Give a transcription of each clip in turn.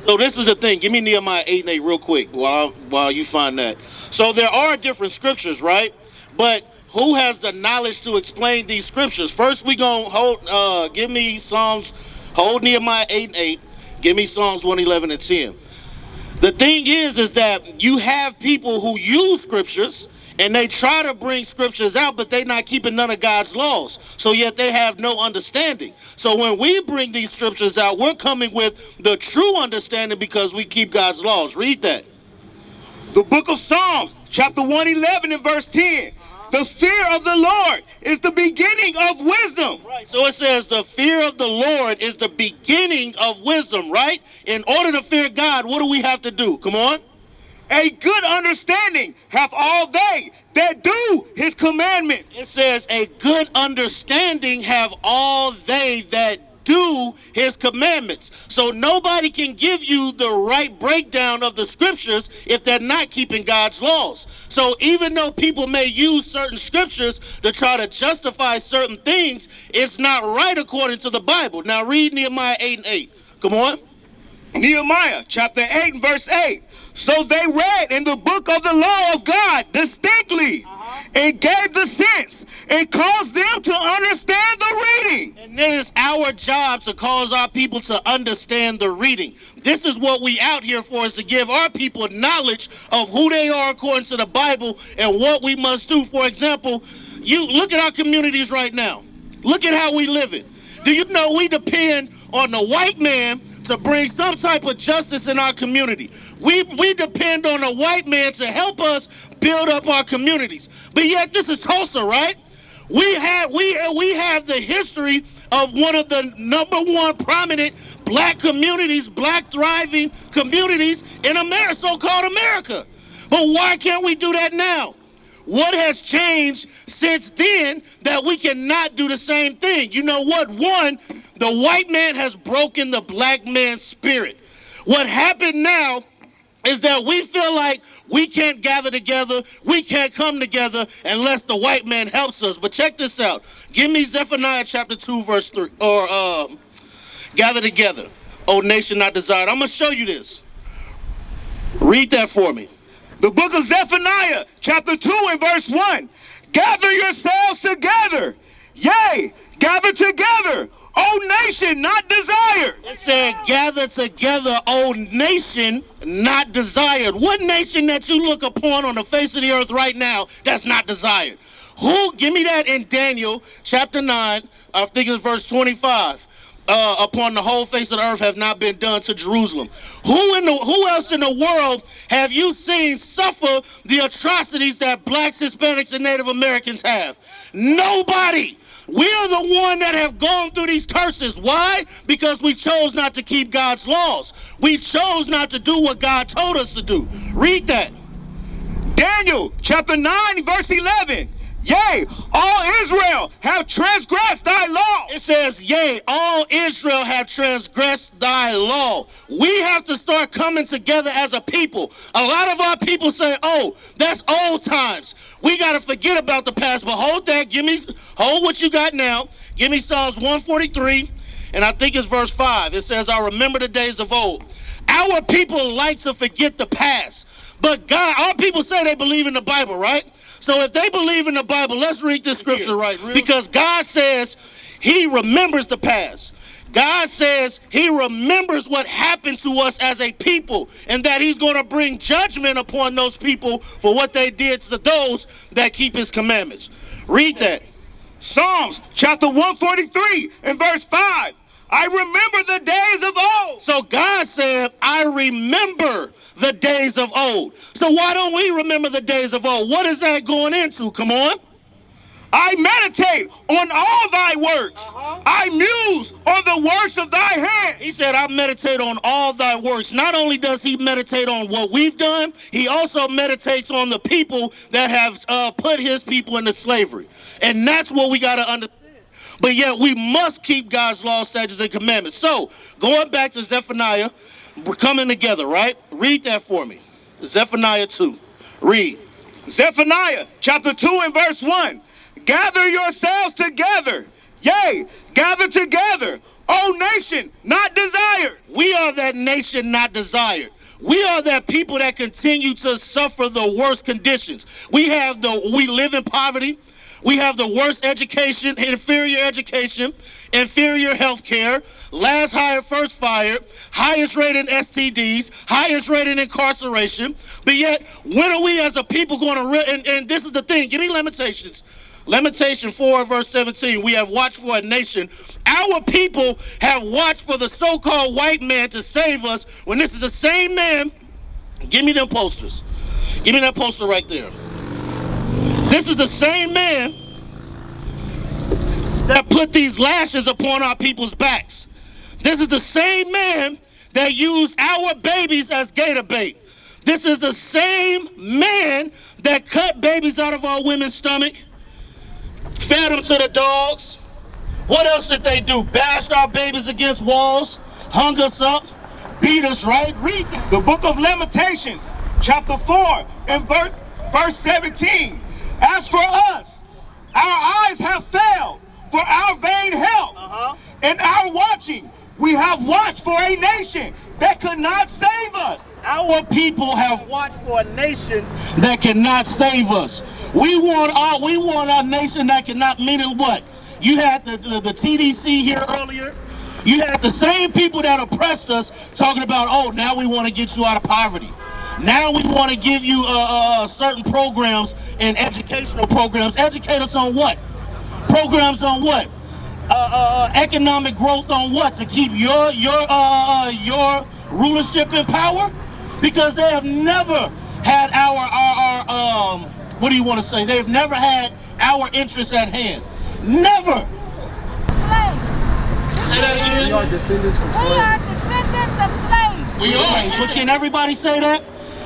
So this is the thing. Give me Nehemiah 8 and 8 real quick while you find that. So there are different scriptures, right? But who has the knowledge to explain these scriptures? First, we gonna hold. Give me Psalms. Hold Nehemiah 8 and 8. Give me Psalms 111 and 10. The thing is that you have people who use scriptures and they try to bring scriptures out, but they're not keeping none of God's laws. So yet they have no understanding. So when we bring these scriptures out, we're coming with the true understanding because we keep God's laws. Read that. The book of Psalms, chapter 111 and verse 10. The fear of the Lord is the beginning of wisdom. Right. So it says the fear of the Lord is the beginning of wisdom, right? In order to fear God, what do we have to do? Come on. A good understanding have all they that do his commandments. It says a good understanding have all they that do his commandments. So nobody can give you the right breakdown of the scriptures if they're not keeping God's laws. So even though people may use certain scriptures to try to justify certain things, it's not right according to the Bible. Now read Nehemiah 8 and 8. Come on. Nehemiah chapter 8 and verse 8. So they read in the book of the law of God distinctly and gave the sense and caused them to understand the reading. And then it's our job to cause our people to understand the reading. This is what we out here for, is to give our people knowledge of who they are according to the Bible and what we must do. For example, you look at our communities right now. Look at how we live it. Do you know we depend on the white man to bring some type of justice in our community? We depend on a white man to help us build up our communities. But yet this is Tulsa, right? We have the history of one of the #1 prominent black communities, black thriving communities in America, so-called America. But why can't we do that now? What has changed since then that we cannot do the same thing? You know what? One, the white man has broken the black man's spirit. What happened now is that we feel like we can't gather together, we can't come together unless the white man helps us. But check this out. Give me Zephaniah chapter 2 verse 3, or gather together, O nation not desired. I'm going to show you this. Read that for me. The book of Zephaniah chapter 2 and verse 1. Gather yourselves together, yea, gather together, O nation not desired. It said, gather together, O nation not desired. What nation that you look upon on the face of the earth right now that's not desired? Who? Give me that in Daniel chapter 9, I think it's verse 25. Upon the whole face of the earth have not been done to Jerusalem. Who else in the world have you seen suffer the atrocities that blacks, Hispanics, and Native Americans have? Nobody. We are the one that have gone through these curses. Why? Because we chose not to keep God's laws. We chose not to do what God told us to do. Read that. Daniel chapter 9 verse 11. Yea, all Israel have transgressed thy law. It says, yea, all Israel have transgressed thy law. We have to start coming together as a people. A lot of our people say, oh, that's old times. We got to forget about the past. But hold that. Hold what you got now. Give me Psalms 143, and I think it's verse 5. It says, I remember the days of old. Our people like to forget the past. But God, our people say they believe in the Bible, right? So if they believe in the Bible, let's read this scripture right. Because God says he remembers the past. God says he remembers what happened to us as a people, and that he's going to bring judgment upon those people for what they did to those that keep his commandments. Read that. Psalms chapter 143 and verse 5. I remember the days of old. So God said, I remember the days of old. So why don't we remember the days of old? What is that going into? Come on. I meditate on all thy works. I muse on the works of thy hand. He said, I meditate on all thy works. Not only does he meditate on what we've done, he also meditates on the people that have put his people into slavery. And that's what we got to understand. But yet we must keep God's laws, statutes, and commandments. So, going back to Zephaniah, we're coming together, right? Read that for me. Zephaniah 2. Read. Zephaniah chapter 2 and verse 1. Gather yourselves together, yea, gather together, O nation not desired. We are that nation nation not desired. We are that people that continue to suffer the worst conditions. We live in poverty. We have the worst education, inferior health care, last hired, first fired, highest rate in STDs, highest rate in incarceration. But yet, when are we as a people going to, and this is the thing, give me Lamentations. Lamentation 4 verse 17, we have watched for a nation. Our people have watched for the so-called white man to save us, when this is the same man. Give me them posters. Give me that poster right there. This is the same man that put these lashes upon our people's backs. This is the same man that used our babies as gator bait. This is the same man that cut babies out of our women's stomach, fed them to the dogs. What else did they do? Bashed our babies against walls, hung us up, beat us, right? Read The book of Lamentations, chapter 4, and verse 17. As for us, our eyes have failed for our vain help. In our watching, we have watched for a nation that could not save us. Our people have watched for a nation that cannot save us. We want our nation that cannot, meaning what? You had the TDC here earlier. You had the same people that oppressed us talking about, oh, now we want to get you out of poverty. Now we want to give you certain programs and educational programs. Educate us on what? Programs on what? Economic growth on what? To keep your rulership in power? Because they have never had our what do you want to say? They've never had our interests at hand. Never. Say that again. We are descendants from slaves. We are descendants of slaves. We are. But can everybody say that?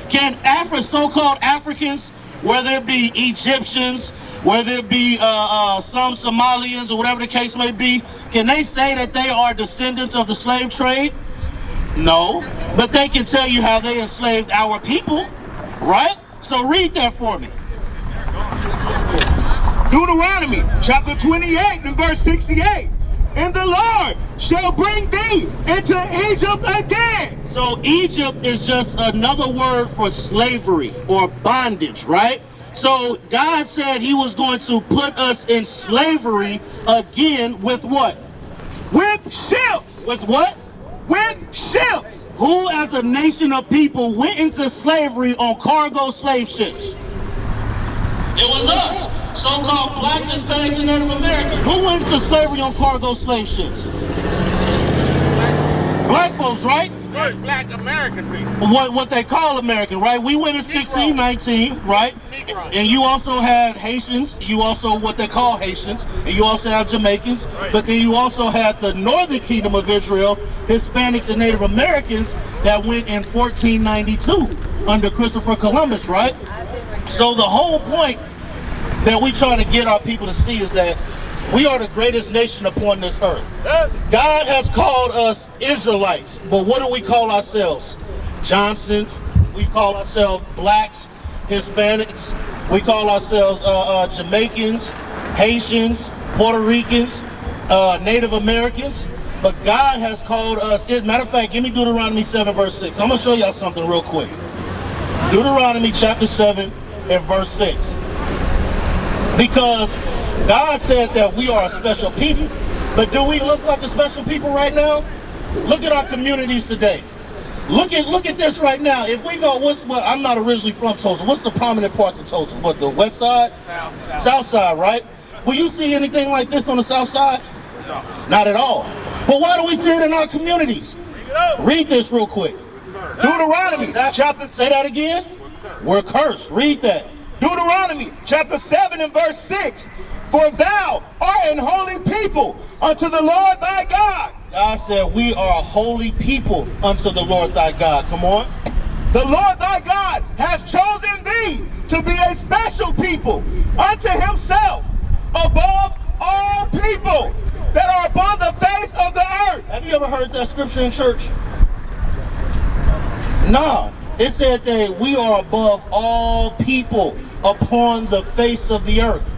Can so-called Africans, whether it be Egyptians, whether it be some Somalians or whatever the case may be, can they say that they are descendants of the slave trade? No. But they can tell you how they enslaved our people, right? So read that for me. Deuteronomy chapter 28 and verse 68. And the Lord shall bring thee into Egypt again. So Egypt is just another word for slavery or bondage, right? So God said he was going to put us in slavery again with what? With ships. With what? With ships. Who as a nation of people went into slavery on cargo slave ships? It was us. So-called blacks, Hispanics, and Native Americans. Who went into slavery on cargo slave ships? Black folks, right? Right, black American people. What they call American, right? We went in 1619, right? And you also had Haitians, you also what they call Haitians, and you also have Jamaicans, but then you also had the Northern Kingdom of Israel, Hispanics and Native Americans that went in 1492 under Christopher Columbus, right? So the whole point that we try to get our people to see is that we are the greatest nation upon this earth. God has called us Israelites, but what do we call ourselves? Johnson, we call ourselves blacks, Hispanics, we call ourselves Jamaicans, Haitians, Puerto Ricans, Native Americans, but God has called us, matter of fact, give me Deuteronomy 7 verse 6. I'm going to show y'all something real quick. Deuteronomy chapter 7 and verse 6. Because God said that we are a special people, but do we look like a special people right now? Look at our communities today. Look at this right now. If we go, I'm not originally from Tulsa. What's the prominent parts of Tulsa? What, the west side? South side, right? Will you see anything like this on the south side? No. Not at all. But why do we see it in our communities? Read this real quick. Deuteronomy chapter, say that again. We're cursed. Read that. Deuteronomy chapter 7 and verse 6. For thou art an holy people unto the Lord thy God. God said we are a holy people unto the Lord thy God. Come on. The Lord thy God has chosen thee to be a special people unto himself above all people that are upon the face of the earth. Have you ever heard that scripture in church? No. It said that we are above all people upon the face of the earth.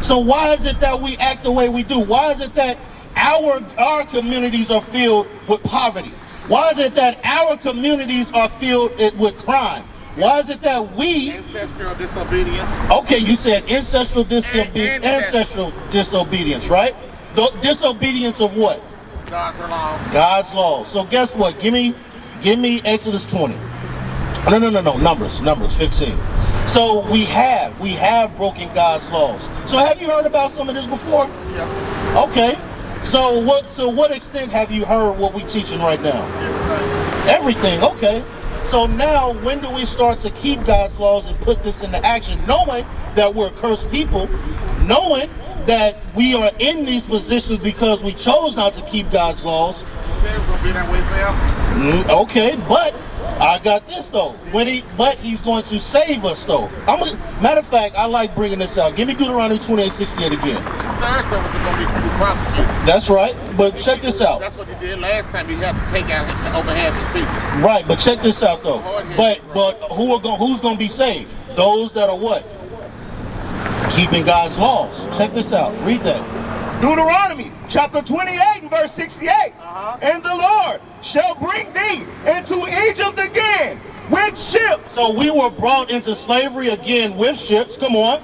So why is it that we act the way we do? Why is it that our communities are filled with poverty? Why is it that our communities are filled with crime? Why is it that we... Ancestral disobedience. Okay, you said ancestral disobedience, right? Disobedience of what? God's law. God's law. So guess what? Give me Exodus 20. No, Numbers 15. So we have broken God's laws. So have you heard about some of this before? Yeah. Okay. So what extent have you heard what we're teaching right now? Everything. Okay. So now when do we start to keep God's laws and put this into action, knowing that we're cursed people, knowing that we are in these positions because we chose not to keep God's laws? You said it's gonna be that way forever. Okay, but I got this though. But he's going to save us though. Matter of fact, I like bringing this out. Give me Deuteronomy 28:68 again. Thursday was gonna be prosecuted. That's right. But check this out. That's what he did last time. He had to take out over half his people. Right, but check this out though. But who's going to be saved? Those that are what? Keeping God's laws. Check this out. Read that. Deuteronomy chapter 28 and verse 68. And the Lord shall bring thee into Egypt again with ships. So we were brought into slavery again with ships. Come on.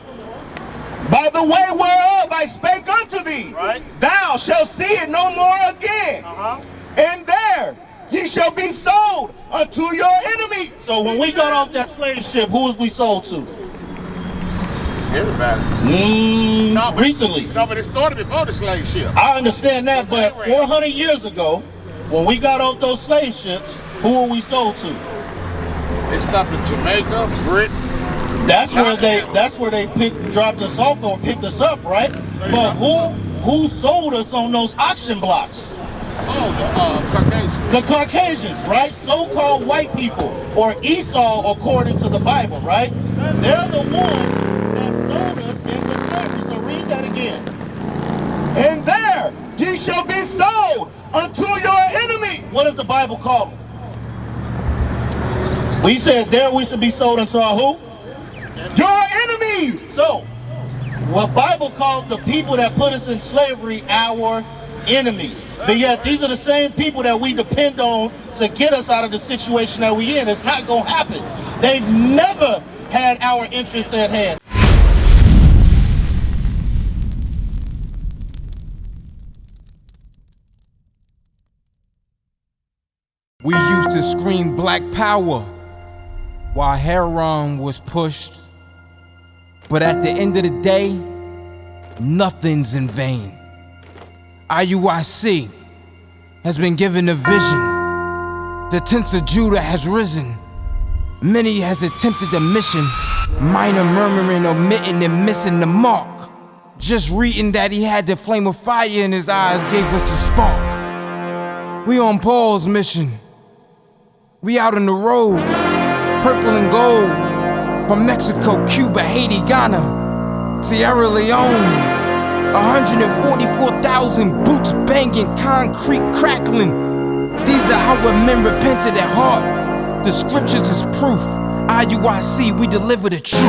By the way whereof I spake unto thee, Right. thou shalt see it no more again. And there ye shall be sold unto your enemies. So when we got off that slave ship, who was we sold to? Everybody. Recently. No, but it started before the slave ship. I understand that, but 400 years ago, when we got off those slave ships, who were we sold to? They stopped in Jamaica, Britain. That's where they dropped us off or picked us up, right? But who sold us on those auction blocks? Caucasians. The Caucasians, right? So-called white people, or Esau according to the Bible, right? They're the ones that sold us into slavery. So read that again. And there ye shall be sold unto your enemies. What does the Bible call them? We said there we should be sold unto our who? Your enemies. So, what Bible calls the people that put us in slavery our enemies. But yet these are the same people that we depend on to get us out of the situation that we in. It's not going to happen. They've never had our interests at hand. We used to scream black power while heroin was pushed. But at the end of the day, nothing's in vain. IUIC has been given a vision. The tents of Judah has risen. Many has attempted the mission. Minor murmuring, omitting, and missing the mark. Just reading that he had the flame of fire in his eyes gave us the spark. We on Paul's mission. We out on the road, purple and gold. From Mexico, Cuba, Haiti, Ghana, Sierra Leone. 144,000 boots banging, concrete crackling. These are how men repented at heart. The scriptures is proof. IUIC, we deliver the truth.